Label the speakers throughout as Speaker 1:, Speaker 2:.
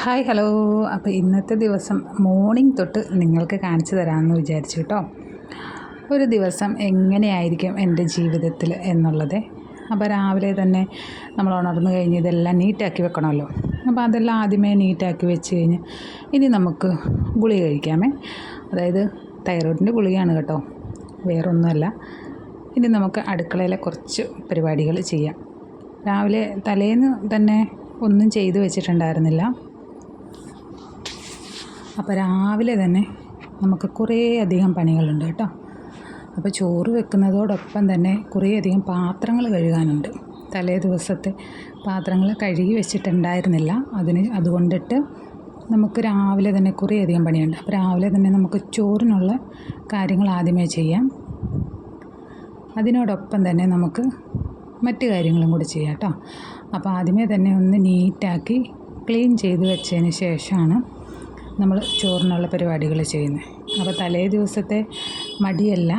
Speaker 1: Hi hello. അപ്പോൾ ഇന്നത്തെ ദിവസം മോർണിംഗ് തൊട്ട് നിങ്ങൾക്ക് കാണിച്ചു തരാമെന്ന് വിചാരിച്ചു കേട്ടോ. ഒരു ദിവസം എങ്ങനെയായിരിക്കും എൻ്റെ ജീവിതത്തിൽ എന്നുള്ളത്. അപ്പോൾ രാവിലെ തന്നെ നമ്മൾ ഉണർന്നു കഴിഞ്ഞ് ഇതെല്ലാം നീറ്റാക്കി വെക്കണമല്ലോ. അപ്പോൾ അതെല്ലാം ആദ്യമേ നീറ്റാക്കി വെച്ച് കഴിഞ്ഞ് ഇനി നമുക്ക് ഗുളിക കഴിക്കാമേ. അതായത് തൈറോയിഡിൻ്റെ ഗുളികയാണ് കേട്ടോ, വേറൊന്നുമല്ല. ഇനി നമുക്ക് അടുക്കളയിലെ കുറച്ച് പരിപാടികൾ ചെയ്യാം. രാവിലെ തലേന്ന് തന്നെ ഒന്നും ചെയ്തു വെച്ചിട്ടുണ്ടായിരുന്നില്ല. അപ്പോൾ രാവിലെ തന്നെ നമുക്ക് കുറേയധികം പണികളുണ്ട് കേട്ടോ. അപ്പോൾ ചോറ് വെക്കുന്നതോടൊപ്പം തന്നെ കുറേയധികം പാത്രങ്ങൾ കഴുകാനുണ്ട്. തലേ ദിവസത്തെ പാത്രങ്ങൾ കഴുകി വെച്ചിട്ടുണ്ടായിരുന്നില്ല. അതുകൊണ്ടിട്ട് നമുക്ക് രാവിലെ തന്നെ കുറേയധികം പണിയുണ്ട്. അപ്പോൾ രാവിലെ തന്നെ നമുക്ക് ചോറിനുള്ള കാര്യങ്ങൾ ആദ്യമേ ചെയ്യാം. അതിനോടൊപ്പം തന്നെ നമുക്ക് മറ്റു കാര്യങ്ങളും കൂടി ചെയ്യാം കേട്ടോ. അപ്പോൾ ആദ്യമേ തന്നെ ഒന്ന് നീറ്റാക്കി ക്ലീൻ ചെയ്ത് വെച്ചതിന് ശേഷമാണ് നമ്മൾ ചോറിനുള്ള പരിപാടികൾ ചെയ്യുന്നത്. അപ്പോൾ തലേ ദിവസത്തെ മടിയല്ല,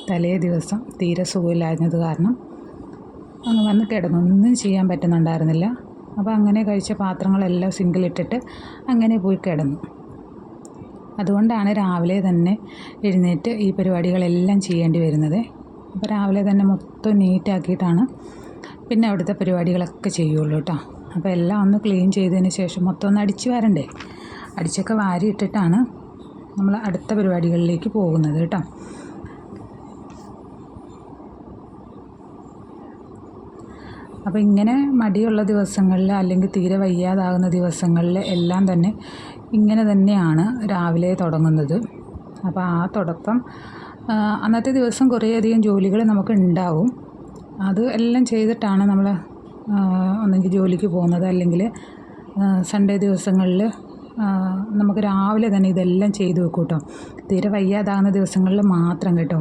Speaker 1: തലേ ദിവസം തീരെ സുഖമില്ലായിരുന്നത് കാരണം അങ്ങ് വന്ന് കിടന്നു, ഒന്നും ചെയ്യാൻ പറ്റുന്നുണ്ടായിരുന്നില്ല. അപ്പോൾ അങ്ങനെ കഴിച്ച പാത്രങ്ങളെല്ലാം സിങ്കിലിട്ടിട്ട് അങ്ങനെ പോയി കിടന്നു. അതുകൊണ്ടാണ് രാവിലെ തന്നെ എഴുന്നേറ്റ് ഈ പരിപാടികളെല്ലാം ചെയ്യേണ്ടി വരുന്നത്. അപ്പോൾ രാവിലെ തന്നെ മൊത്തം നീറ്റാക്കിയിട്ടാണ് പിന്നെ അവിടുത്തെ പരിപാടികളൊക്കെ ചെയ്യുള്ളൂ കേട്ടോ. അപ്പോൾ എല്ലാം ഒന്ന് ക്ലീൻ ചെയ്തതിന് ശേഷം മൊത്തം ഒന്ന് അടിച്ച് വാരണ്ടേ, അടിച്ചൊക്കെ വാരിയിട്ടിട്ടാണ് നമ്മൾ അടുത്ത പരിപാടികളിലേക്ക് പോകുന്നത് കേട്ടോ. അപ്പോൾ ഇങ്ങനെ മടിയുള്ള ദിവസങ്ങളിൽ അല്ലെങ്കിൽ തീരെ വയ്യാതാകുന്ന ദിവസങ്ങളിൽ എല്ലാം തന്നെ ഇങ്ങനെ തന്നെയാണ് രാവിലെ തുടങ്ങുന്നത്. അപ്പോൾ ആ തുടക്കം അന്നത്തെ ദിവസം കുറേയധികം ജോലികൾ നമുക്ക് ഉണ്ടാവും. അത് എല്ലാം ചെയ്തിട്ടാണ് നമ്മൾ ഒന്നെങ്കിൽ ജോലിക്ക് പോകുന്നത്, അല്ലെങ്കിൽ സൺഡേ ദിവസങ്ങളിൽ നമുക്ക് രാവിലെ തന്നെ ഇതെല്ലാം ചെയ്തു വെക്കും കേട്ടോ. തീരെ വയ്യാതാകുന്ന ദിവസങ്ങളിൽ മാത്രം കേട്ടോ.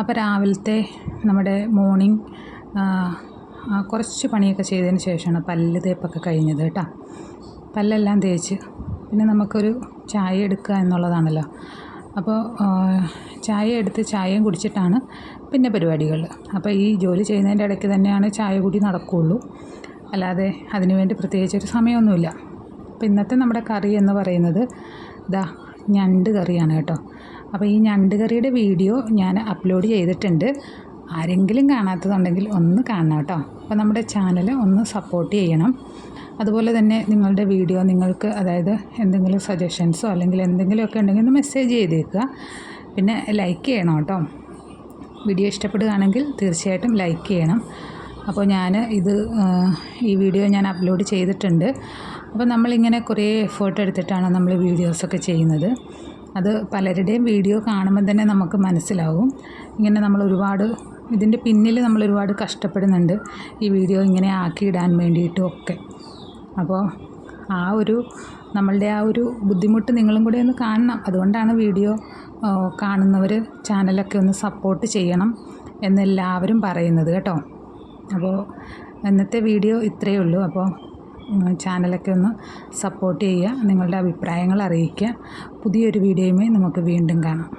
Speaker 1: അപ്പോൾ രാവിലത്തെ നമ്മുടെ മോർണിംഗ് കുറച്ച് പണിയൊക്കെ ചെയ്തതിന് ശേഷമാണ് പല്ല് തേപ്പൊക്കെ കഴിഞ്ഞത് കേട്ടോ. പല്ലെല്ലാം തേച്ച് പിന്നെ നമുക്കൊരു ചായ എടുക്കുക എന്നുള്ളതാണല്ലോ. അപ്പോൾ ചായ എടുത്ത് ചായയും കുടിച്ചിട്ടാണ് പിന്നെ പരിപാടികൾ. അപ്പോൾ ഈ ജോലി ചെയ്യുന്നതിൻ്റെ ഇടയ്ക്ക് തന്നെയാണ് ചായ കൂടി നടക്കുകയുള്ളൂ, അല്ലാതെ അതിനുവേണ്ടി പ്രത്യേകിച്ചൊരു സമയമൊന്നുമില്ല. അപ്പോൾ ഇന്നത്തെ നമ്മുടെ കറി എന്ന് പറയുന്നത് ഞണ്ട് കറിയാണ് കേട്ടോ. അപ്പോൾ ഈ ഞണ്ട് കറിയുടെ വീഡിയോ ഞാൻ അപ്ലോഡ് ചെയ്തിട്ടുണ്ട്. ആരെങ്കിലും കാണാത്തതുണ്ടെങ്കിൽ ഒന്ന് കാണണം കേട്ടോ. അപ്പോൾ നമ്മുടെ ചാനൽ ഒന്ന് സപ്പോർട്ട് ചെയ്യണം. അതുപോലെ തന്നെ നിങ്ങളുടെ വീഡിയോ നിങ്ങൾക്ക് അതായത് എന്തെങ്കിലും സജഷൻസോ അല്ലെങ്കിൽ എന്തെങ്കിലുമൊക്കെ ഉണ്ടെങ്കിൽ ഒന്ന് മെസ്സേജ് ചെയ്തേക്കുക. പിന്നെ ലൈക്ക് ചെയ്യണം കേട്ടോ. വീഡിയോ ഇഷ്ടപ്പെടുകയാണെങ്കിൽ തീർച്ചയായിട്ടും ലൈക്ക് ചെയ്യണം. അപ്പോൾ ഈ വീഡിയോ ഞാൻ അപ്ലോഡ് ചെയ്തിട്ടുണ്ട്. അപ്പോൾ നമ്മളിങ്ങനെ കുറേ എഫേർട്ട് എടുത്തിട്ടാണ് നമ്മൾ വീഡിയോസൊക്കെ ചെയ്യുന്നത്. അത് പലരുടെയും വീഡിയോ കാണുമ്പോൾ തന്നെ നമുക്ക് മനസ്സിലാവും. ഇങ്ങനെ നമ്മൾ ഇതിൻ്റെ പിന്നിൽ നമ്മൾ ഒരുപാട് കഷ്ടപ്പെടുന്നുണ്ട് ഈ വീഡിയോ ഇങ്ങനെ ആക്കിയിടാൻ വേണ്ടിയിട്ടും ഒക്കെ. അപ്പോൾ നമ്മളുടെ ആ ഒരു ബുദ്ധിമുട്ട് നിങ്ങളും കൂടെ ഒന്ന് കാണണം. അതുകൊണ്ടാണ് വീഡിയോ കാണുന്നവർ ചാനലൊക്കെ ഒന്ന് സപ്പോർട്ട് ചെയ്യണം എന്നെല്ലാവരും പറയുന്നത് കേട്ടോ. അപ്പോൾ ഇന്നത്തെ വീഡിയോ ഇത്രയേ ഉള്ളൂ. അപ്പോൾ ചാനലൊക്കെ ഒന്ന് സപ്പോർട്ട് ചെയ്യുക, നിങ്ങളുടെ അഭിപ്രായങ്ങൾ അറിയിക്കുക. പുതിയൊരു വീഡിയോയുമായി നമുക്ക് വീണ്ടും കാണാം.